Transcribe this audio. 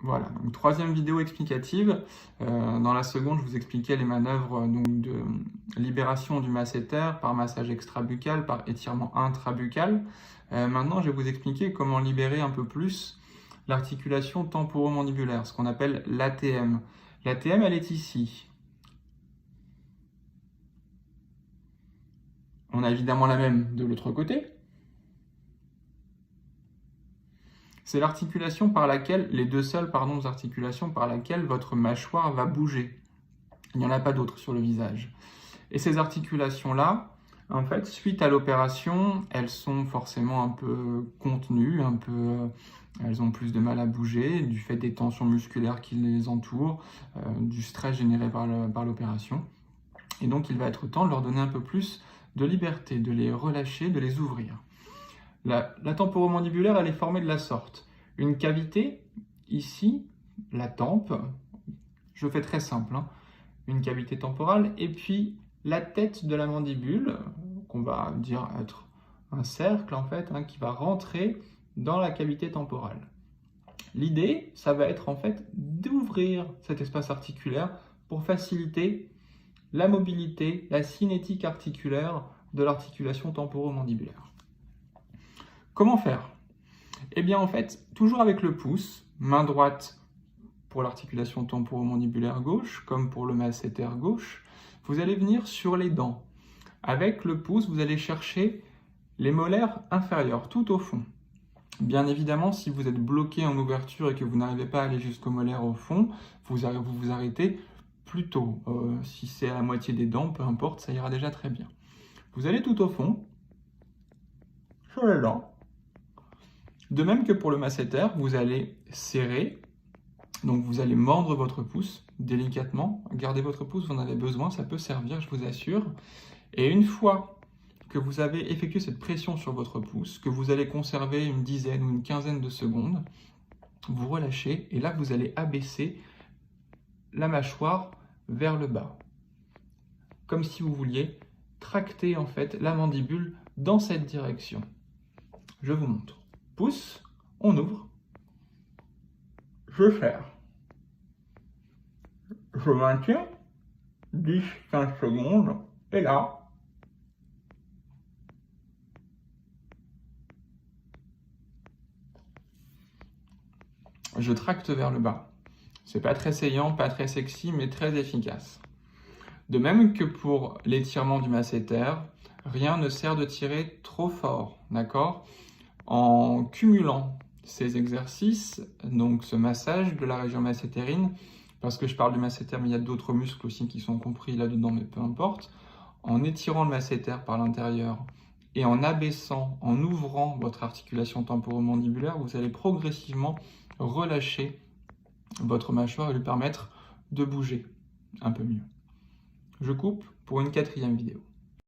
Voilà, donc troisième vidéo explicative. Dans la seconde, je vous expliquais les manœuvres donc, de libération du masséter par massage extrabuccal, par étirement intrabuccal. Maintenant, je vais vous expliquer comment libérer un peu plus l'articulation temporomandibulaire, ce qu'on appelle l'ATM. L'ATM, elle est ici. On a évidemment la même de l'autre côté. C'est l'articulation par laquelle, les deux seules articulations par laquelle votre mâchoire va bouger. Il n'y en a pas d'autres sur le visage. Et ces articulations-là, en fait, suite à l'opération, elles sont forcément un peu contenues, elles ont plus de mal à bouger du fait des tensions musculaires qui les entourent, du stress généré par l'opération. Et donc, il va être temps de leur donner un peu plus de liberté, de les relâcher, de les ouvrir. La temporomandibulaire, elle est formée de la sorte. Une cavité, ici, la tempe, je fais très simple, hein, une cavité temporale, et puis la tête de la mandibule, qu'on va dire être un cercle, en fait, hein, qui va rentrer dans la cavité temporale. L'idée, ça va être, en fait, d'ouvrir cet espace articulaire pour faciliter la mobilité, la cinétique articulaire de l'articulation temporomandibulaire. Comment faire? Eh bien, en fait, toujours avec le pouce, main droite pour l'articulation temporomandibulaire gauche, comme pour le masséter gauche, vous allez venir sur les dents. Avec le pouce, vous allez chercher les molaires inférieures, tout au fond. Bien évidemment, si vous êtes bloqué en ouverture et que vous n'arrivez pas à aller jusqu'aux molaires au fond, vous vous arrêtez plus tôt. Si c'est à la moitié des dents, peu importe, ça ira déjà très bien. Vous allez tout au fond, sur les dents. De même que pour le masséter, vous allez serrer, donc vous allez mordre votre pouce délicatement. Gardez votre pouce, vous en avez besoin, ça peut servir, je vous assure. Et une fois que vous avez effectué cette pression sur votre pouce, que vous allez conserver une dizaine ou une quinzaine de secondes, vous relâchez et là vous allez abaisser la mâchoire vers le bas. Comme si vous vouliez tracter en fait la mandibule dans cette direction. Je vous montre. Pouce, on ouvre, je serre, je maintiens 10-15 secondes, et là, je tracte vers le bas. C'est pas très saillant, pas très sexy, mais très efficace. De même que pour l'étirement du masséter, rien ne sert de tirer trop fort, d'accord? En cumulant ces exercices, donc ce massage de la région massétérine, parce que je parle du masséter, mais il y a d'autres muscles aussi qui sont compris là-dedans, mais peu importe, en étirant le masséter par l'intérieur et en abaissant, en ouvrant votre articulation temporomandibulaire, vous allez progressivement relâcher votre mâchoire et lui permettre de bouger un peu mieux. Je coupe pour une quatrième vidéo.